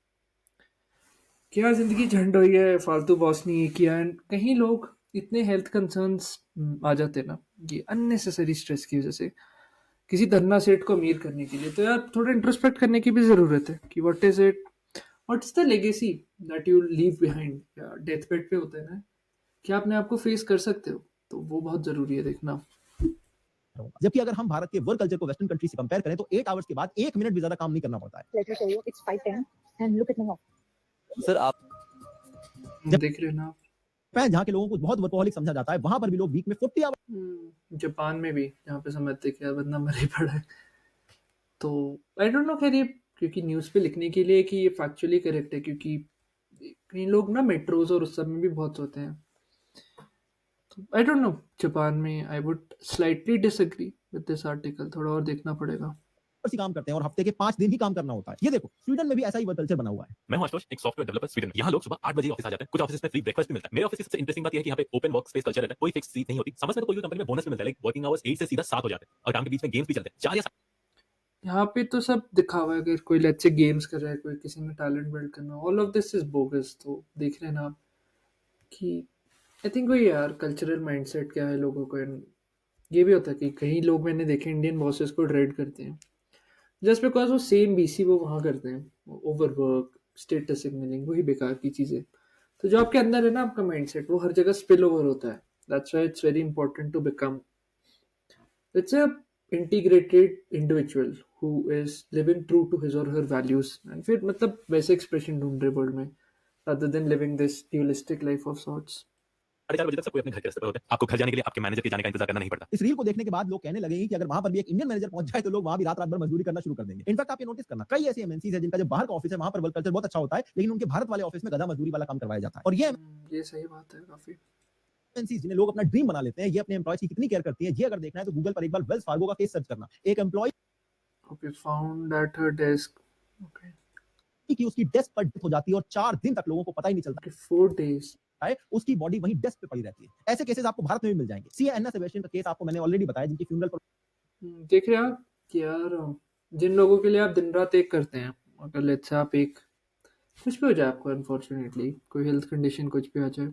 क्या जिंदगी झंड हुई है, फालतू बॉस ने ये किया। एंड कहीं लोग इतने हेल्थ कंसर्न्स आ जाते हैं ना ये अननेसेसरी स्ट्रेस की वजह से, किसी धन्ना सेठ को अमीर करने के लिए। तो यार थोड़ा इंट्रोस्पेक्ट करने की भी ज़रूरत है कि what is the legacy that you leave behind. या डेथ बेड पे होता है ना, क्या अपने आप को फेस कर सकते हो, तो वो बहुत ज़रूरी है देखना। हूँ। जबकि अगर हम भारत के वर्क कल्चर को वेस्टर्न कंट्री से कंपेयर करें तो 8 आवर्स के बाद 1 मिनट भी ज्यादा काम नहीं करना पड़ता है। Let me tell you, it's 5:10 and look at my office. Sir आप देख रहे हो ना आप? जहाँ के लोगों को बहुत वर्कोहॉलिक समझा जाता है, वहां पर भी लोग वीक में 40 आवर्स जापान में भी जहाँ पे समझते कि यार बंदा मर ही पड़ा है। तो आई डोंट नो, खैर ये क्योंकि न्यूज़ पे लिखने के लिए कि ये फैक्चुअली करेक्ट है, क्योंकि कई लोग ना मेट्रोज और उस सब में भी बहुत सोते हैं। तो आई डोंट नो, जापान में I would slightly disagree with this article, थोड़ा और देखना पड़ेगा। ही काम करते हैं और हफ्ते के 5 दिन ही काम करना होता है। ये देखो स्वीडन में भी ऐसा ही वर्क कल्चर बना हुआ है। मैं हूं आशुतोष, एक सॉफ्टवेयर डेवलपर स्वीडन में। यहाँ लोग सुबह 8 बजे ऑफिस आ जाते हैं। कुछ ऑफिस में फ्री ब्रेकफास्ट भी मिलता है। मेरे ऑफिस की सबसे इंटरेस्टिंग बात यह है कि यहाँ पे ओपन वर्क स्पेस कल्चर रहता है। कोई फिक्स सीट नहीं होती। समझ में तो कोई भी कंपनी में बोनस भी मिलता है, लाइक वर्किंग आवर्स 8 से सीधा 7 हो जाते हैं और काम के बीच में गेम्स भी चलते हैं। 4 या यहाँ पे तो सब दिखावा है, अगर कोई लेट्स से गेम्स कर रहा है, कोई किसी में टैलेंट बिल्ड करना, all of this is bogus. तो देख रहे हैं ना आप कि आई थिंक वही यार कल्चरल माइंडसेट क्या है लोगों को। and ये भी होता है कि कई लोग मैंने देखे इंडियन बॉसेस को ड्रेड करते हैं जस्ट बिकॉज वो सेम बीसी वो वहाँ करते हैं, ओवरवर्क, स्टेटस सिग्नलिंग, वही बेकार की चीज़ें। तो जो आपके अंदर है ना आपका माइंडसेट, वो हर जगह स्पिल ओवर होता है। That's why it's very important to become it's a integrated individual who is living true to his or her values. And फिर मतलब वैसे एक्सप्रेशन ढूंढ रहे वर्ल्ड में rather than living this dualistic life of sorts. 4:30 बजे तक सब कोई अपने घर के रास्ते पर होते हैं। आपको घर जाने के लिए आपके मैनेजर के जाने का इंतजार करना नहीं पड़ता। इस रील को देखने के बाद लोग कहने लगेंगे कि अगर वहां पर भी एक इंडियन मैनेजर पहुंच जाए तो लोग वहां भी रात रात भर मजदूरी करना शुरू कर देंगे। इनफैक्ट आप ये नोटिस करना, कई ऐसी एमएनसीज है जिनका जो बाहर का ऑफिस है वहां पर वर्क कल्चर बहुत अच्छा होता है, लेकिन उनके भारत वाले ऑफिस में गधा मजदूरी वाला काम करवाया जाता है। और ये ये सही बात है काफी। एमएनसीज जिन्हें लोग अपना ड्रीम बना लेते हैं, ये अपने एम्प्लॉयज की कितनी केयर करती है, ये अगर देखना है तो गूगल पर एक बार वेल्स फार्गो का केस सर्च करना। एक employ Okay, found at her desk. Okay. की उसकी डेस्क पर डेथ हो जाती है और 4 दिन तक लोगों को पता ही नहीं चलता Okay, 4 days. है, उसकी बॉडी वहीं डेस्क पे पड़ी रहती है। ऐसे केसेस आपको भारत में भी मिल जाएंगे। सी एन्ना सेबेस्टियन का केस आपको मैंने ऑलरेडी बताया, जिनकी फ्यूनरल पर देख रहे हैं आप कि यार जिन लोगों के लिए आप दिन रात एक करते हैं, अगर लेट्स से आप एक कुछ भी हो जाए आपको, अनफॉर्चुनेटली कोई हेल्थ कंडीशन कुछ भी आ जाए,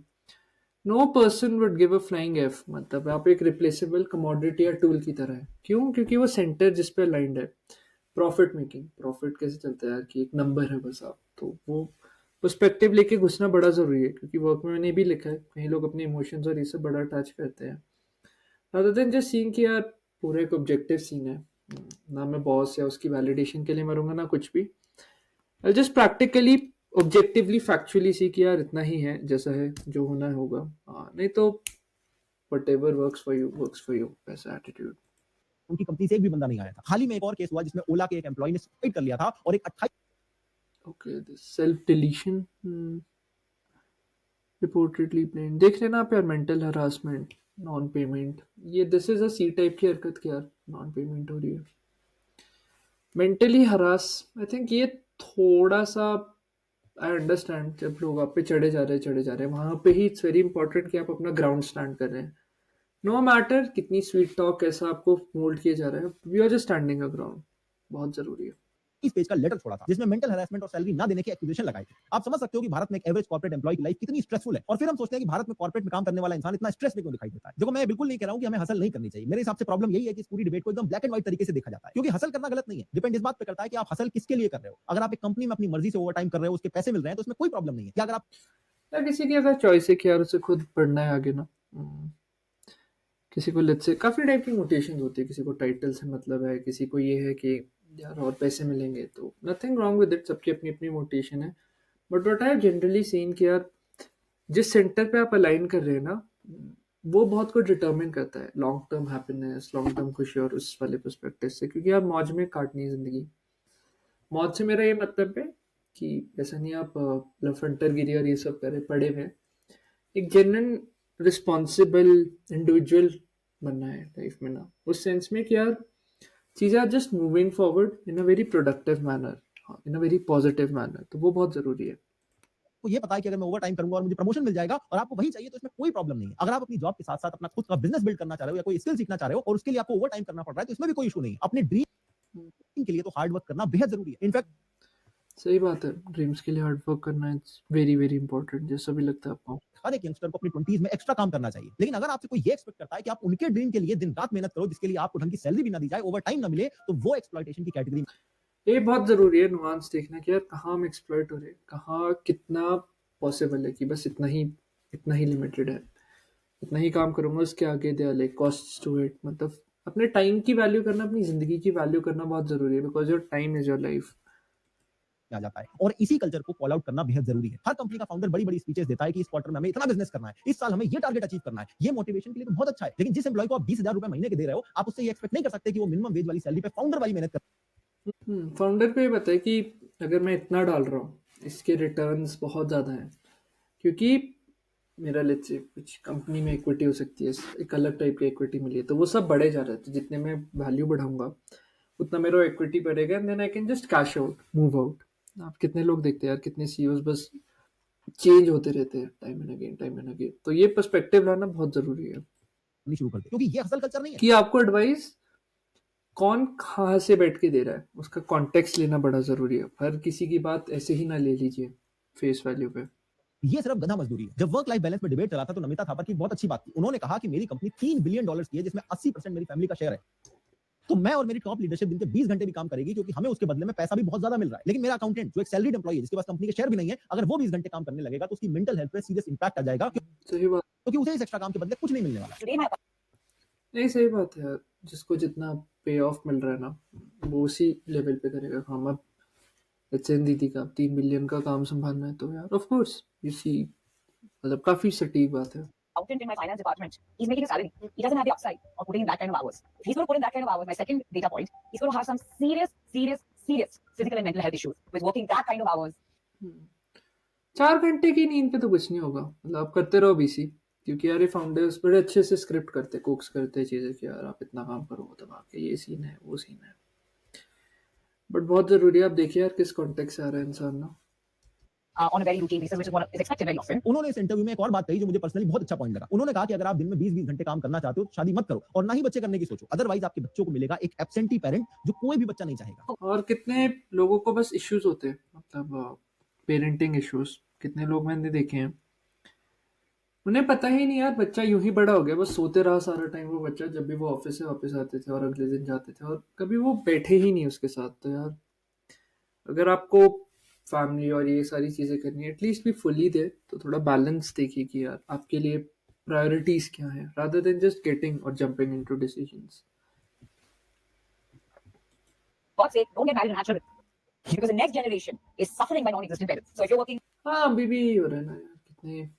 no person would give a flying F. मतलब आप एक रिप्लेसेबल कमोडिटी या टूल की तरह है। क्यों? क्योंकि वो सेंटर जिस पे अलाइंड है प्रॉफिट मेकिंग। प्रॉफिट कैसे चलता है यार कि एक नंबर है बस आप, तो वो पर्सपेक्टिव लेके घुसना बड़ा ज़रूरी है। क्योंकि वर्क में मैंने भी लिखा है, कहीं लोग अपने इमोशंस और ये सब बड़ा अटैच करते हैं, rather than just seeing कि यार पूरा एक ऑब्जेक्टिव सीन है। ना मैं बॉस या उसकी वैलिडेशन के लिए मरूंगा ना कुछ भी। I just practically objectively factually see कि यार इतना ही है, जैसा है जो होना होगा। नहीं तो whatever works for you, ऐसा एटीट्यूड। उनकी कंपनी से एक भी बंदा नहीं आया था। हाल ही में एक और केस हुआ जिसमें ओला के एक एम्प्लॉय ने सुसाइड कर लिया था और एक 28 okay, this self deletion reportedly plane. देख लेना आप यार, मेंटल हरासमेंट, नॉन पेमेंट, ये this is a C type की हरकत की यार नॉन पेमेंट हो रही है। मेंटली हरास, आई थिंक ये थोड़ा सा, आई अंडरस्टैंड जब लोग आप पे चढ़े जा रहे हैं वहां पे ही इट्स वेरी इंपॉर्टेंट कि आप अपना ग्राउंड स्टैंड कर रहे हैं। नो मैटर कितनी स्वीट टॉक कैसा आपको मोल्ड किया जा रहा है, we are just standing a ground, बहुत जरूरी है। पेज का लेटर छोड़ा था जिसमें मेंटल हैरेसमेंट और सैलरी ना देने की एक्यूजेशन लगाई थी। आप समझ सकते हो कि भारत में एक एवरेज कॉर्पोरेट एम्प्लॉय की लाइफ कितनी स्ट्रेसफुल है। और फिर हम सोचते हैं कि भारत में कॉर्पोरेट में काम करने वाला इंसान इतना स्ट्रेस में क्यों दिखाई देता है। देखो, मैं बिल्कुल नहीं कह रहा हूं कि हमें हसल नहीं करनी चाहिए। मेरे हिसाब से प्रॉब्लम यही है कि इस पूरी डिबेट को एकदम ब्लैक एंड व्हाइट तरीके से देखा जाता है, क्योंकि हसल करना गलत नहीं है। डिपेंड इस बात पे करता है कि आप हसल किसके लिए कर रहे हो। अगर आप एक कंपनी में अपनी मर्जी से ओवरटाइम कर रहे हो, उसके पैसे मिल रहे हैं, तो उसमें कोई प्रॉब्लम नहीं है। या अगर आप या किसी की अगर चॉइस है कि यार उसे खुद पढ़ना है आगे ना, किसी को लेट्स से काफ़ी टाइप की मोटिवेशन होती है। किसी को टाइटल से मतलब है, किसी को ये है कि यार और पैसे मिलेंगे, तो नथिंग रॉन्ग विद इट, सबकी अपनी अपनी मोटिवेशन है। But what I have generally seen कि यार जिस सेंटर पे आप अलाइन कर रहे हैं ना, वो बहुत कुछ डिटरमिन करता है long term happiness, long term खुशी और उस वाले पर्सपेक्टिव से। क्योंकि आप मौज में काटनी है ज़िंदगी। मौज से मेरा ये मतलब है कि ऐसा नहीं आप लफंटरगिरी और ये सब करें पड़े में, एक जेन्युइन रिस्पॉन्सिबल इंडिविजुअल बनना है लाइफ में ना, उस सेंस में कि यार चीज़ें are just moving forward in a very productive manner, in a very positive manner, तो वो बहुत ज़रूरी है। को ये पता है कि अगर मैं ओवरटाइम करूंगा और मुझे प्रमोशन मिल जाएगा और आपको वही चाहिए, तो इसमें कोई प्रॉब्लम नहीं है। अगर आप अपनी जॉब के साथ-साथ अपना खुद का बिजनेस बिल्ड करना चाह रहे हो या कोई स्किल सीखना चाह रहे हो और उसके लिए आपको ओवरटाइम करना पड़ रहा है, तो इसमें भी कोई इशू नहीं है। अपने ड्रीम के लिए तो हार्ड वर्क करना बेहद जरूरी है। इनफैक्ट सही बात है, ड्रीम्स के लिए हार्ड वर्क करना इट्स वेरी वेरी इंपॉर्टेंट, जैसा भी लगता है आपको। हर एक यंगस्टर को अपनी 20s में एक्स्ट्रा काम करना चाहिए। लेकिन अगर आपसे कोई ये एक्सपेक्ट करता है कि आप उनके ड्रीम के लिए दिन रात मेहनत करो, जिसके लिए आपको ढंग की सैलरी भी ना दी जाए, ओवरटाइम ना मिले, तो वो एक्सप्लॉयटेशन की कैटेगरी ये बहुत ज़रूरी है नुआंस देखना कि यार कहाँ हम एक्सप्लॉइट हो रहे हैं, कहाँ कितना पॉसिबल है कि बस इतना ही लिमिटेड है, इतना ही काम करूंगा, उसके आगे they are like costs to it. मतलब अपने टाइम की वैल्यू करना, अपनी ज़िंदगी की वैल्यू करना बहुत ज़रूरी है, because your time is your life. आ जाता है। और इसी कल्चर को कॉल आउट करना बेहद जरूरी है। हर कंपनी का फाउंडर बड़ी-बड़ी स्पीचेस देता है कि इस क्वार्टर में हमें इतना बिजनेस करना है, इस साल हमें ये टारगेट अचीव करना है। ये मोटिवेशन के लिए तो बहुत अच्छा है, लेकिन जिस एम्प्लॉय को आप 20,000 रुपए महीने के दे रहे हो, आप उससे ये एक्सपेक्ट नहीं कर सकते कि वो मिनिमम वेज वाली सैलरी पे फाउंडर वाली मेहनत करे। फाउंडर पे ये बताए कि अगर मैं इतना डाल रहा हूँ, इसके रिटर्न्स बहुत ज़्यादा हैं। क्योंकि मेरा लेट्स से कुछ कंपनी में इक्विटी हो सकती है, एक अलग टाइप की इक्विटी मिली है, तो वो सब बढ़े जा रहे हैं। तो जितने मैं वैल्यू बढ़ाऊंगा उतना मेरा इक्विटी बढ़ेगा, and then I can just cash out, move out. आप कितने लोग देखते हैं यार, कितने सीईओज बस चेंज होते रहते हैं टाइम एंड अगेन। तो ये पर्सपेक्टिव लाना बहुत ज़रूरी है करनी शुरू कर दे, क्योंकि ये हसल कल्चर नहीं है। कि आपको एडवाइस कौन कहाँ से बैठ के दे रहा है, उसका कॉन्टेक्स्ट लेना बड़ा ज़रूरी है। हर किसी की बात ऐसे ही ना ले लीजिए फेस वैल्यू पे। ये सिर्फ गधा मजदूरी है। जब वर्क लाइफ बैलेंस पे डिबेट चला था, तो नमिता थापर की बहुत अच्छी बात थी। उन्होंने कहा कि मेरी कंपनी $3 बिलियन की है, जिसमें 80% मेरी फैमिली का शेयर है। तो मैं और मेरी टॉप लीडरशिप दिन के 20 घंटे भी काम करेगी, क्योंकि हमें उसके बदले में पैसा भी बहुत ज्यादा मिल रहा है। लेकिन मेरा अकाउंटेंट जो एक सैलरीड एम्प्लॉय है, जिसके पास कंपनी के शेयर भी नहीं है, अगर वो 20 घंटे काम करने लगेगा, तो उसकी मेंटल हेल्थ पे सीरियस इंपैक्ट आ जाएगा, सही बात, क्योंकि उसे इस एक्स्ट्रा काम के बदले कुछ नहीं मिलने वाला। नहीं सही बात है यार, जिसको जितना पे ऑफ मिल रहा है ना, वो उसी लेवल पे करेगा काम। अब एचएन दीदी का 3 बिलियन का काम संभालना है तो यार ऑफ कोर्स यू सी मतलब काफी सटीक बात है। Accountant in my finance department, he's making a salary. He doesn't have the upside of putting in that kind of hours. If he's going to put in that kind of hours, my second data point, he's going to have some serious physical and mental health issues with working that kind of hours. 4 घंटे की नींद पे तो कुछ नहीं होगा, मतलब आप करते रहो बीसी, क्योंकि यार ये फाउंडर्स बड़े अच्छे से स्क्रिप्ट करते, कुक्स करते चीजें कि यार आप इतना काम करो तब आपके ये सीन है वो सीन है, बट बहुत जरूरी है आप देखिए यार किस कॉन्टेक्स्ट से आ रहा है इंसान ना। On a very routine basis, which is what is expected very often. उन्होंने इस इंटरव्यू में एक और बात कही जो मुझे पर्सनली बहुत अच्छा पॉइंट लगा। उन्होंने कहा कि अगर आप दिन में 20-20 घंटे काम करना चाहते हो तो शादी मत करो और ना ही बच्चे करने की सोचो, अदरवाइज आपके बच्चों को मिलेगा एक एब्सेंटी पेरेंट जो कोई भी बच्चा नहीं चाहेगा। और कितने लोगों को बस इश्यूज होते हैं, मतलब पेरेंटिंग इश्यूज, कितने लोग मैंने देखे हैं उन्हें पता ही नहीं यार बच्चा यूं ही बड़ा हो गया, बस सोते रहा सारा टाइम वो बच्चा, जब भी वो ऑफिस से वापस आते थे और अगले दिन जाते थे और कभी वो बैठे ही नहीं उसके साथ। तो यार अगर आपको फैमिली और ये सारी चीज़ें करनी है, एटलीस्ट भी फुली दे, तो थोड़ा बैलेंस देखिए कि यार आपके लिए प्रायोरिटीज क्या है, रादर देन जस्ट गेटिंग और jumping into decisions. God's sake, don't get married and have children. Because the next generation is suffering by non-existent parents. So if you're working हाँ अभी भी यही हो रहा है ना यार, कितने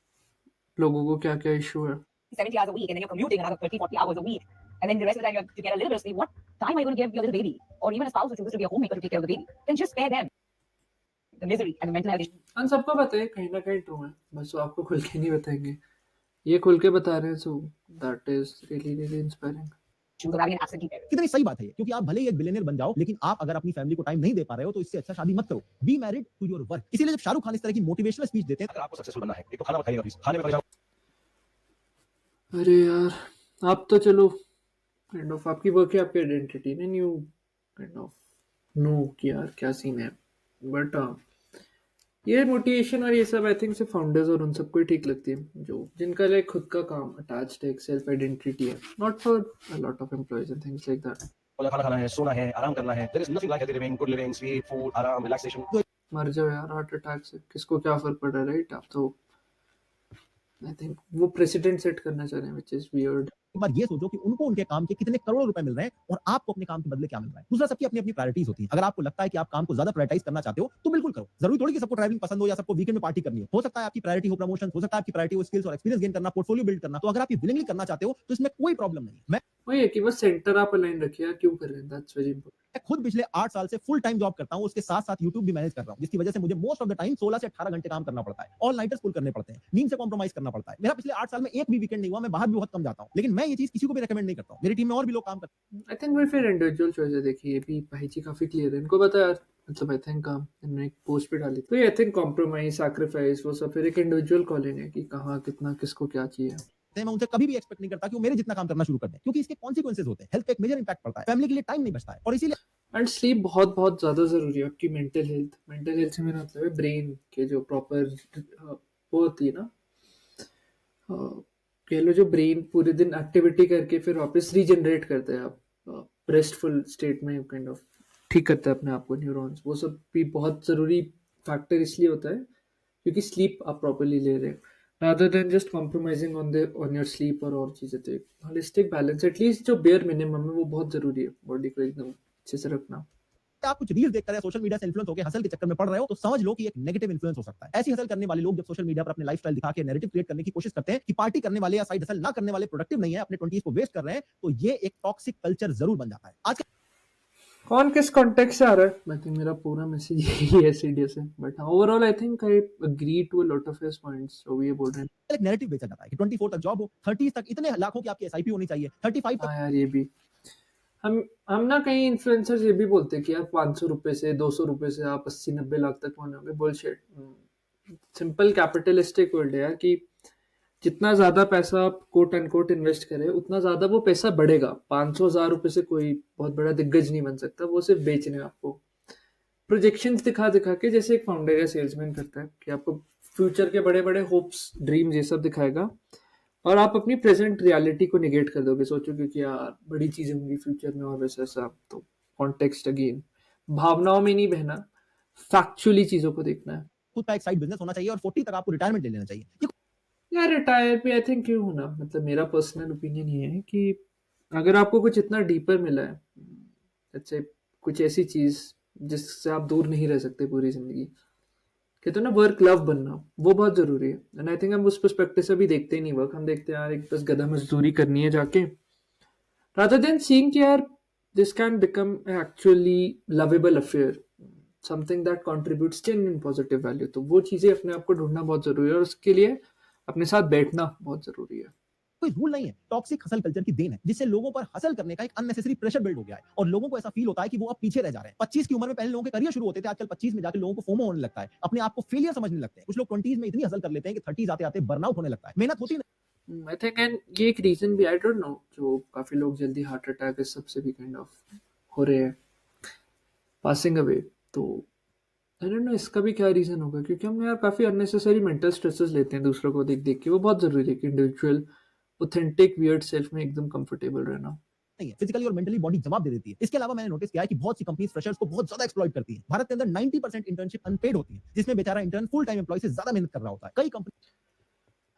लोगों को क्या क्या इशू है। 70 hours a week and then you're commuting another 30, 40 hours a week, and then the rest of the time you have to get a little bit of sleep, what time are you going to give your little baby? Or even a spouse who chooses to be a homemaker to take care of the baby, then just spare them the misery and the mental health issues. हम सबको पता है कहीं ना कहीं true है, बस वो आपको खुल के नहीं बताएंगे, ये खुल के बता रहे हैं, so that is really really inspiring. Of having an absentee parent. कितनी सही बात है ये, क्योंकि आप भले ही एक बिलियनियर बन जाओ लेकिन आप अगर अपनी फैमिली को टाइम नहीं दे पा रहे हो तो इससे अच्छा शादी मत करो। Be married to your work. इसीलिए जब शाहरुख खान इस तरह की मोटिवेशनल स्पीच देते हैं, अगर आपको सक्सेसफुल बनना है एक तो खाना मत खाइएगा प्लीज, खाने में परेशान अरे यार आप तो चलो काइंड ऑफ आपकी वर्क है, आपकी आइडेंटिटी ने न्यू काइंड ऑफ नो कि यार क्या सीन है, बट ये मोटिवेशन और ये सब आई थिंक से फाउंडर्स और उन सबको ही ठीक लगती है जो जिनका लाइक खुद का काम अटैच्ड है, एक सेल्फ आइडेंटिटी है, not for a lot of employees and things like that. और खाना खाना है, सोना है, आराम करना है, there is nothing like healthy living, good living, sweet food, आराम, रिलैक्सेशन। मर जाओ यार हार्ट अटैक से, किसको क्या फर्क पड़ रहा है, राइट? आप तो आई थिंक वो प्रेसिडेंट सेट करना चाह रहे हैं व्हिच इज वियर्ड। एक बार ये सोचो कि उनको उनके काम के कितने करोड़ों रुपए मिल रहे हैं और आपको अपने काम के बदले क्या मिल रहा है। दूसरा, सबकी अपनी अपनी प्रायोरिटीज होती है। अगर आपको लगता है कि आप काम को ज्यादा प्रायोरिटाइज करना चाहते हो तो बिल्कुल करो। जरूरी थोड़ी कि सबको ट्रैवलिंग पसंद हो या सबको वीकेंड में पार्टी करनी हो सकता है आपकी प्रायोरिटी हो प्रमोशन, हो सकता है आपकी प्रायोरिटी हो स्किल्स और एक्सपीरियंस गेन करना, पोर्टफोलियो बिल्ड करना। तो अगर आप ये विलिंगली करना चाहते हो तो इसमें कोई प्रॉब्लम नहीं है। मैं वही है कि बस सेंटर आप अलाइन रखिए यार, क्यों कर रहे हैं, दैट्स वेरी इंपॉर्टेंट। खुद पिछले 8 साल से फुल टाइम जॉब करता हूं, उसके साथ साथ यूट्यूब भी मैनेज कर रहा हूं, जिसकी वजह से मुझे मोस्ट ऑफ द टाइम 16 से 18 घंटे काम करना पड़ता है। ऑल नाइटर्स पुल करने पड़ते हैं, नींद से कॉम्प्रोमाइज करना पड़ता है। मेरा पिछले 8 साल में एक भी वीकेंड नहीं हुआ। मैं बाहर भी बहुत कम जाता हूं, लेकिन मैं ये चीज किसी को भी रेकमेंड नहीं करता हूं। मेरी टीम में और भी लोग काम करते हैं। आई थिंक वो फिर इंडिविजुअल चॉइस है, देखिए ये भी भाई जी काफी क्लियर है, इनको पता है यार, मतलब आई थिंक इन्होंने एक पोस्ट पे डाली तो ये आई थिंक कॉम्प्रोमाइज सैक्रिफाइस वो सब फिर एक इंडिविजुअल कॉलिंग है कि कहाँ कितना किसको क्या चाहिए। मैं उनसे कभी भी एक्सपेक्ट नहीं करता कि वो मेरे जितना काम करना शुरू कर दें, क्योंकि इसके कॉन्सिक्वेंसेस होते हैं। हेल्थ पे एक मेजर इंपैक्ट पड़ता है, फैमिली के लिए टाइम नहीं बचता है और इसीलिए एंड स्लीप बहुत बहुत ज़्यादा ज़रूरी है आपकी मेंटल हेल्थ। मेंटल हेल्थ से मेरा मतलब है ब्रेन के जो प्रॉपर वो होती है ना, कह लो जो ब्रेन पूरे दिन एक्टिविटी करके फिर वापस रीजनरेट करता है, आप रेस्टफुल स्टेट में काइंड ऑफ ठीक करता है अपने आप को, न्यूरॉन्स, वो सब भी बहुत ज़रूरी फैक्टर इसलिए होता है क्योंकि स्लीप आप प्रॉपरली ले रहे हैं, rather than just compromising on your sleep और चीज़ें। तो एक होलिस्टिक बैलेंस एटलीस्ट जो बेयर मिनिमम है वो बहुत ज़रूरी है बॉडी को एकदम अच्छे से रखना। आप कुछ रील्स देखकर या सोशल मीडिया से इन्फ्लुएंस होकर हसल के चक्कर में पड़ रहे हो तो समझ लो कि एक नेगेटिव इन्फ्लुएंस हो सकता है। ऐसी हसल करने वाले लोग जब सोशल मीडिया पर अपने लाइफस्टाइल दिखा के नैरेटिव क्रिएट करने की कोशिश करते हैं कि पार्टी करने वाले या साइड हसल ना करने वाले प्रोडक्टिव नहीं है, अपने 20s को वेस्ट कर रहे हैं, तो ये एक टॉक्सिक कल्चर जरूर बन जाता है। आज कौन किस कॉन्टेक्स्ट से आ रहा है, मैं थिंक मेरा पूरा मैसेज यही है सीरियस है, but overall I think I agree to a lot of his points. जो ये बोल रहे हैं एक नैरेटिव बेचा जाता है कि 24 तक जॉब हो, 30 तक इतने लाखों की आपकी एसआईपी होनी चाहिए, 35 तक। हाँ यार ये भी हम ना कई इन्फ्लुएंसर्स ये भी बोलते हैं कि यार 500 रुपए से 200 रुपए से आप 80-90 लाख तक पहुंचोगे। बुलशिट। सिंपल कैपिटलिस्टिक वर्ल्ड है यार कि जितना ज्यादा पैसा आप कोट एंड कोट इन्वेस्ट करें उतना ज्यादा वो पैसा बढ़ेगा। 500,000 रुपए से कोई बहुत बड़ा दिग्गज नहीं बन सकता, वो सिर्फ बेचने आपको प्रोजेक्शंस दिखा दिखा के, जैसे एक फाउंडर या सेल्समैन करता है कि आपको फ्यूचर के बड़े बड़े होप्स ड्रीम्स ये सब दिखाएगा और आप अपनी प्रेजेंट रियलिटी को निगेट कर दोगे, सोचोगे कि यार बड़ी चीजें होंगी फ्यूचर में और वैसा ऐसा। तो कॉन्टेक्स्ट अगेन, भावनाओं में नहीं बहना, फैक्चुअली चीजों को देखना है। खुद का एक साइड बिजनेस होना चाहिए और 40 तक आपको रिटायरमेंट ले लेना चाहिए। यार रिटायर भी आई थिंक क्यों होना, मतलब मेरा पर्सनल ओपिनियन ये है कि अगर आपको कुछ इतना डीपर मिला है, let's say कुछ ऐसी चीज जिससे आप दूर नहीं रह सकते पूरी जिंदगी। कहते हैं ना वर्क लव बनना, वो बहुत जरूरी है। एंड आई थिंक हम उस पर्सपेक्टिव से भी देखते ही नहीं वर्क, हम देखते हैं यार एक बस गधा मजदूरी करनी है जाके, rather than seeing कि यार this can become an actually lovable affair, something that contributes genuine positive value। तो वो चीजें अपने आप को ढूंढना बहुत जरूरी है और उसके लिए अपने साथ बैठना बहुत जरूरी है। कोई रूल नहीं है, टॉक्सिक हसल कल्चर की देन है, जिससे लोगों पर हसल करने का एक अननेसेसरी प्रेशर बिल्ड हो गया है और लोगों को ऐसा फील होता है कि वो अब पीछे रह जा रहे हैं। 25 की उम्र में पहले लोगों के करियर शुरू होते थे, आजकल 25 में जाकर लोगों को फोमो होने लगता है, अपने आप को फेलियर समझने लगते हैं। कुछ लोग 20s में इतनी हसल कर लेते हैं कि 30s आते आते बर्नआउट होने लगता है। मेहनत होती नहीं। आई थिंक एंड ये एक रीजन भी, आई डोंट नो, जो काफी लोग जल्दी हार्ट अटैक इस सबसे भी काइंड ऑफ हो रहे हैं, पासिंग अवे। तो आई डोंट नो इसका भी क्या रीजन होगा, क्योंकि हम यार काफी अननेसेसरी मेंटल स्ट्रेसेस लेते हैं दूसरों को देख देख के। वो बहुत जरूरी है कि इंडिविजुअल ऑथेंटिक वियर्ड सेल्फ में एकदम कंफर्टेबल रहना। नहीं है, फिजिकली और मेंटली बॉडी जवाब दे देती है। इसके अलावा मैंने नोटिस किया है कि बहुत सी कंपनीज फ्रेशर्स को बहुत ज्यादा एक्सप्लॉइट करती हैं। भारत के अंदर 90% इंटर्नशिप अनपेड होती है, जिसमें बेचारा इंटर्न फुल टाइम एम्प्लॉय से ज्यादा मेहनत कर रहा होता है। कई कंपनी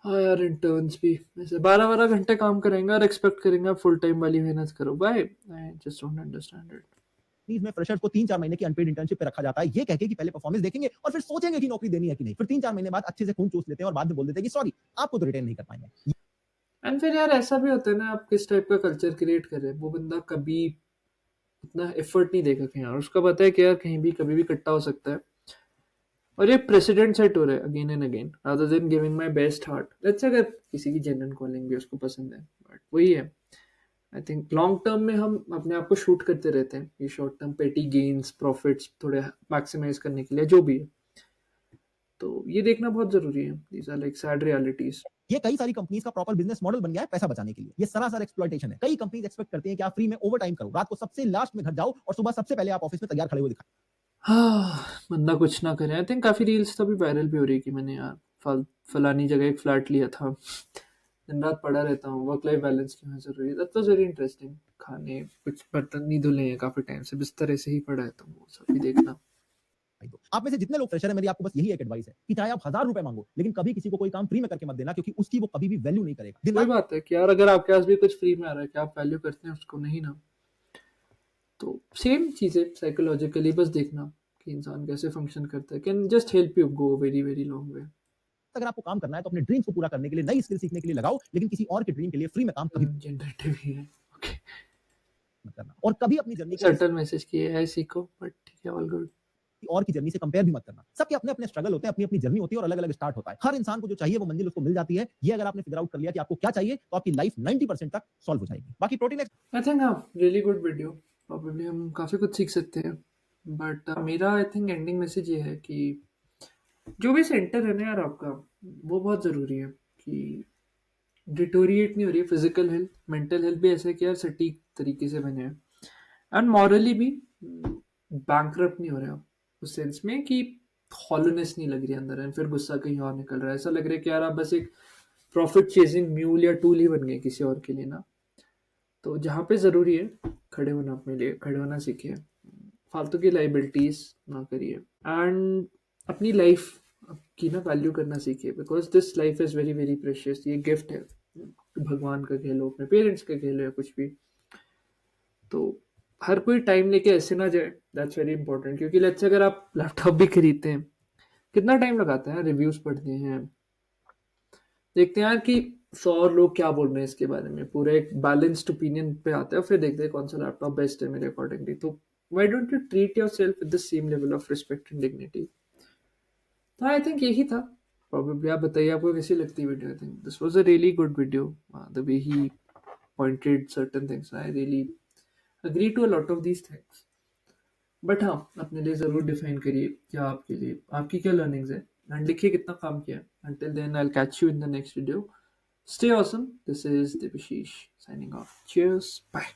हाँ यार, इंटर्न्स भी ऐसे 12-12 घंटे काम करेंगे और एक्सपेक्ट करेंगे आप फुल टाइम वाली मेहनत करो। Bye, I just don't understand it. में फ्रेशर्स को 3-4 महीने की अनपेड इंटर्नशिप पे रखा जाता है, ये कह के कि पहले परफॉर्मेंस देखेंगे और फिर सोचेंगे कि नौकरी देनी है कि नहीं। फिर 3-4 महीने बाद अच्छे से खून चूस लेते हैं और बाद में बोल देते हैं कि सॉरी, आपको तो रिटेन नहीं कर पाएंगे। एंड फिर यार ऐसा भी होता है ना, आप किस टाइप का कल्चर क्रिएट कर रहे हैं। वो बंदा कभी इतना एफर्ट नहीं देगा कहीं और, उसका पता है कि यार कहीं भी कभी भी कट्टा हो सकता है, और ये प्रेसिडेंट सेट हो रहा है again and again, rather than giving my best heart. Let's अगर किसी की जेन्युइन कॉलिंग भी उसको पसंद है, बट वही है, आई थिंक लॉन्ग टर्म में हम अपने आप को शूट करते रहते हैं ये शॉर्ट टर्म पेटी गेन्स प्रॉफिट्स थोड़े मैक्सिमाइज करने के लिए, जो भी है। तो ये देखना बहुत जरूरी है। These are like sad realities. ये कई सारी कंपनीज का प्रॉपर बिजनेस मॉडल बन गया है पैसा बचाने के लिए। ये सरासर एक्सप्लॉइटेशन है। कई कंपनीज एक्सपेक्ट करती हैं कि आप फ्री में ओवर टाइम करो, रात को सबसे लास्ट में घर जाओ और सुबह सबसे पहले आप ऑफिस में तैयार खड़े हुए दिखाएं। हाँ, बंदा कुछ ना करे। आई थिंक काफी रील्स तो भी वायरल भी हो रही है कि मैंने यार फलानी जगह एक फ्लैट लिया था, दिन रात पड़ा रहता हूँ, वर्क लाइफ बैलेंस क्यों है जरूरी। That was very interesting. खाने कुछ बर्तन नहीं धुले हैं काफी टाइम से, बिस्तर ऐसे ही पड़ा है, तो वो सब भी देखना। आप में से जितने लोग फ्रेशर हैं, मेरी आपको बस यही एक एडवाइस है कि चाहे आप 1000 रुपए मांगो, लेकिन कभी किसी को कोई काम फ्री में करके मत देना, क्योंकि उसकी वो कभी भी वैल्यू नहीं करेगा। दिन वही रात बात है कि यार अगर आपके पास भी कुछ फ्री में आ रहा है, क्या आप वैल्यू करते हैं उसको? नहीं ना। तो सेम चीज है साइकोलॉजिकली, बस देखना कि इंसान कैसे फंक्शन करता है, can just help you go very very long way. अगर आपको काम करना है तो अपने ड्रीम्स को पूरा करने के लिए, नई स्किल सीखने के लिए लगाओ, लेकिन किसी और के ड्रीम के लिए फ्री में काम कभी जनरेटिव ही है। ओके, मत करना। और कभी अपनी जर्नी को सटल मैसेज किए है सीखो, बट ठीक है, ऑल गुड। किसी और की जर्नी से कंपेयर भी मत करना। सबके अपने अपने स्ट्रगल होते हैं, अपनी अपनी जर्नी होती है और अलग अलग स्टार्ट होता है। हर इंसान को जो चाहिए वो मंजिल उसको मिल जाती है। ये अगर आपने फिगर आउट कर लिया कि आपको क्या चाहिए, तो आपकी लाइफ 90% तक सॉल्व हो जाएगी। बाकी प्रोटीन आई थिंक हाँ, रियली गुड वीडियो। प्रॉब्लली हम काफ़ी कुछ सीख सकते हैं, बट मेरा आई थिंक एंडिंग मैसेज ये है कि जो भी सेंटर है ना यार आपका, वो बहुत ज़रूरी है कि डिटोरिएट नहीं हो रही है फिजिकल हेल्थ, मेंटल हेल्थ भी ऐसे कि यार सटीक तरीके से बने हैं, एंड मॉरली भी बैंकरप्ट नहीं हो रहे आप, उस सेंस में कि हॉलोनेस नहीं लग रही अंदर, एंड फिर गुस्सा कहीं और निकल रहा है। ऐसा लग रहा है कि यार आप बस एक प्रॉफिट चेजिंग म्यूल या टूल ही बन गए किसी और के लिए ना। तो जहाँ पे ज़रूरी है खड़े होना, अपने लिए खड़े होना सीखिए, फालतू की लाइबिलिटीज ना करिए, एंड अपनी लाइफ की ना वैल्यू करना सीखिए, because this life is very very precious. ये गिफ्ट है, भगवान का कह लो, अपने पेरेंट्स का कह लो, या कुछ भी। तो हर कोई टाइम लेके ऐसे ना जाए, दैट्स वेरी इंपॉर्टेंट। क्योंकि लेट्स से अगर आप लैपटॉप भी खरीदते हैं, कितना टाइम लगाते हैं, रिव्यूज़ पढ़ते हैं, देखते हैं यार कि 100 लोग क्या बोल रहे हैं इसके बारे में, पूरा एक बैलेंस्ड ओपिनियन पे आते हैं, फिर देखते हैं कौन सा लैपटॉप बेस्ट है मेरे अकॉर्डिंगली। तो why don't you treat yourself with the same level of respect and dignity. तो आई थिंक यही था। प्रॉब्लली आप बताइए आपको कैसी लगती है video. I think this was a really good video, the way he pointed certain things, I really agree to a lot of these things. But हाँ, अपने लिए ज़रूर डिफाइन करिए क्या आपके लिए, आपकी क्या लर्निंग्स है, एंड लिखिए कितना काम किया है। Until then, I'll catch you in the next video. Stay awesome. This is Debashish signing off. Cheers. Bye.